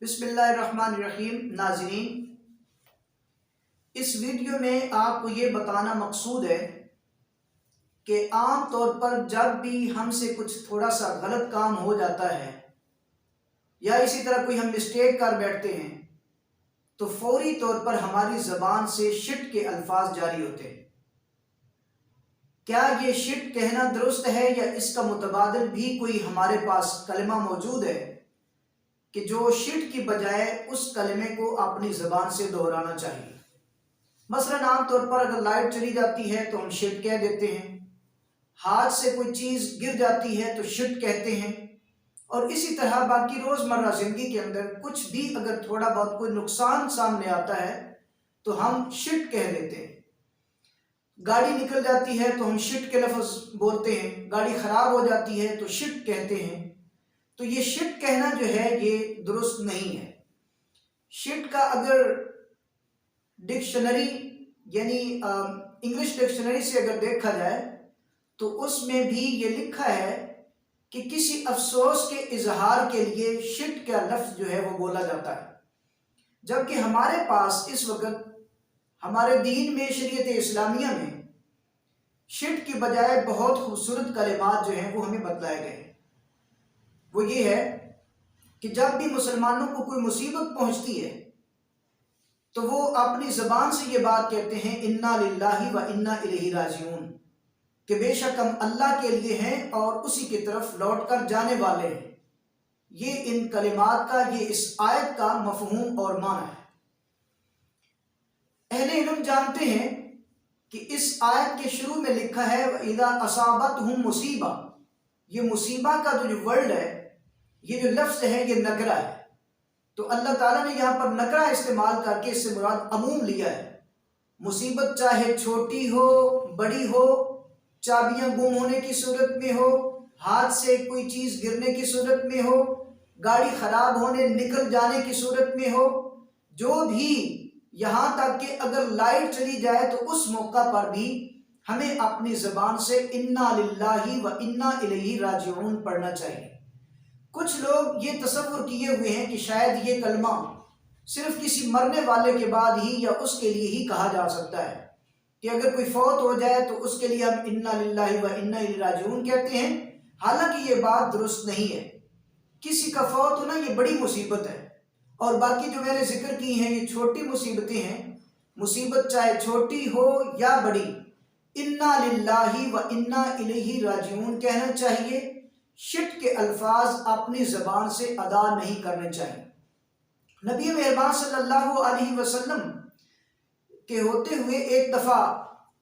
بسم اللہ الرحمن الرحیم۔ ناظرین، اس ویڈیو میں آپ کو یہ بتانا مقصود ہے کہ عام طور پر جب بھی ہم سے کچھ تھوڑا سا غلط کام ہو جاتا ہے یا اسی طرح کوئی ہم مسٹیک کر بیٹھتے ہیں تو فوری طور پر ہماری زبان سے شٹ کے الفاظ جاری ہوتے ہیں۔ کیا یہ شٹ کہنا درست ہے یا اس کا متبادل بھی کوئی ہمارے پاس کلمہ موجود ہے کہ جو شٹ کی بجائے اس کلمے کو اپنی زبان سے دہرانا چاہیے؟ مثلا عام طور پر اگر لائٹ چلی جاتی ہے تو ہم شٹ کہہ دیتے ہیں، ہاتھ سے کوئی چیز گر جاتی ہے تو شٹ کہتے ہیں، اور اسی طرح باقی روزمرہ زندگی کے اندر کچھ بھی اگر تھوڑا بہت کوئی نقصان سامنے آتا ہے تو ہم شٹ کہہ دیتے ہیں۔ گاڑی نکل جاتی ہے تو ہم شٹ کے لفظ بولتے ہیں، گاڑی خراب ہو جاتی ہے تو شٹ کہتے ہیں۔ تو یہ شٹ کہنا جو ہے یہ درست نہیں ہے۔ شٹ کا اگر ڈکشنری یعنی انگلش ڈکشنری سے اگر دیکھا جائے تو اس میں بھی یہ لکھا ہے کہ کسی افسوس کے اظہار کے لیے شٹ کا لفظ جو ہے وہ بولا جاتا ہے، جبکہ ہمارے پاس اس وقت ہمارے دین میں شریعت اسلامیہ میں شٹ کی بجائے بہت خوبصورت کلمات جو ہیں وہ ہمیں بتلائے گئے ہیں۔ وہ یہ ہے کہ جب بھی مسلمانوں کو کوئی مصیبت پہنچتی ہے تو وہ اپنی زبان سے یہ بات کہتے ہیں انا للہ و انا الیہ راجعون، کہ بے شک ہم اللہ کے لیے ہیں اور اسی کی طرف لوٹ کر جانے والے ہیں۔ یہ ان کلمات کا، یہ اس آیت کا مفہوم اور معنی ہے۔ اہل علم جانتے ہیں کہ اس آیت کے شروع میں لکھا ہے وَإِذَا أَصَابَتْهُمْ مُصِیبَةٌ، یہ مصیبہ کا جو ورڈ ہے، یہ جو لفظ ہے یہ نکرہ ہے، تو اللہ تعالیٰ نے یہاں پر نکرہ استعمال کر کے اس سے مراد عموم لیا ہے۔ مصیبت چاہے چھوٹی ہو بڑی ہو، چابیاں گم ہونے کی صورت میں ہو، ہاتھ سے کوئی چیز گرنے کی صورت میں ہو، گاڑی خراب ہونے نکل جانے کی صورت میں ہو، جو بھی، یہاں تک کہ اگر لائٹ چلی جائے تو اس موقع پر بھی ہمیں اپنی زبان سے انا للہ و انا الیہ راجعون پڑھنا چاہیے۔ کچھ لوگ یہ تصور کیے ہوئے ہیں کہ شاید یہ کلمہ صرف کسی مرنے والے کے بعد ہی یا اس کے لیے ہی کہا جا سکتا ہے، کہ اگر کوئی فوت ہو جائے تو اس کے لیے ہم انا للہ و انا الیہ راجعون کہتے ہیں، حالانکہ یہ بات درست نہیں ہے۔ کسی کا فوت ہونا یہ بڑی مصیبت ہے، اور باقی جو میں نے ذکر کی ہیں یہ چھوٹی مصیبتیں ہیں۔ مصیبت چاہے چھوٹی ہو یا بڑی، انا للہ و انا الیہ راجعون کہنا چاہیے۔ شٹ کے الفاظ اپنی زبان سے ادا نہیں کرنے چاہیے۔ نبی مہربان صلی اللہ علیہ وسلم کے ہوتے ہوئے ایک دفعہ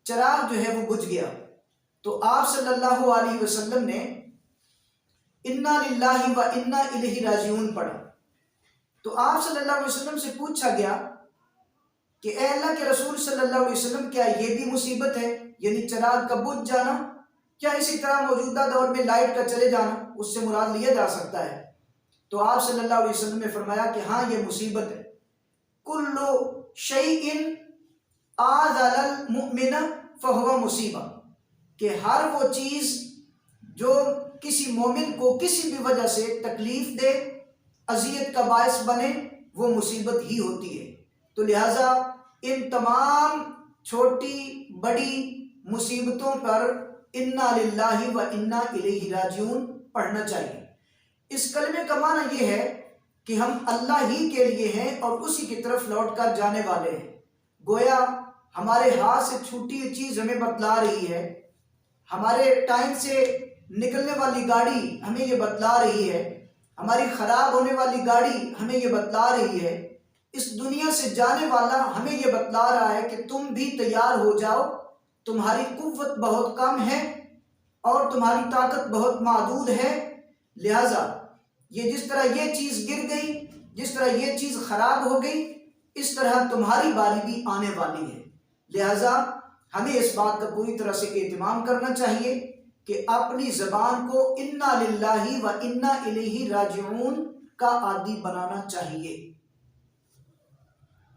چراغ جو ہے وہ بجھ گیا، تو آپ صلی اللہ علیہ وسلم نے انا للہ و انا الیہ راجعون پڑھا۔ تو آپ صلی اللہ علیہ وسلم سے پوچھا گیا کہ اے اللہ کے رسول صلی اللہ علیہ وسلم، کیا یہ بھی مصیبت ہے، یعنی چراغ کا بجھ جانا؟ کیا اسی طرح موجودہ دور میں لائٹ کا چلے جانا اس سے مراد لیا جا سکتا ہے؟ تو آپ صلی اللہ علیہ وسلم نے فرمایا کہ ہاں یہ مصیبت ہے۔ کل شیء آذل المؤمن فہو مصیبہ، کہ ہر وہ چیز جو کسی مومن کو کسی بھی وجہ سے تکلیف دے، اذیت کا باعث بنے، وہ مصیبت ہی ہوتی ہے۔ تو لہٰذا ان تمام چھوٹی بڑی مصیبتوں پر انا للہ و انا الیہ راجعون پڑھنا چاہیے۔ اس کلمے کا معنی یہ ہے کہ ہم اللہ ہی کے لیے ہیں اور اسی کی طرف لوٹ کر جانے والے ہیں۔ گویا ہمارے ہاتھ سے چھوٹی چیز ہمیں بتلا رہی ہے، ہمارے ٹائم سے نکلنے والی گاڑی ہمیں یہ بتلا رہی ہے، ہماری خراب ہونے والی گاڑی ہمیں یہ بتلا رہی ہے، اس دنیا سے جانے والا ہمیں یہ بتلا رہا ہے کہ تم بھی تیار ہو جاؤ، تمہاری قوت بہت کم ہے اور تمہاری طاقت بہت محدود ہے، لہٰذا یہ جس طرح یہ چیز گر گئی، جس طرح یہ چیز خراب ہو گئی، اس طرح تمہاری باری بھی آنے والی ہے۔ لہٰذا ہمیں اس بات کا پوری طرح سے اہتمام کرنا چاہیے کہ اپنی زبان کو انا للہ و انا الیہ راجعون کا عادی بنانا چاہیے۔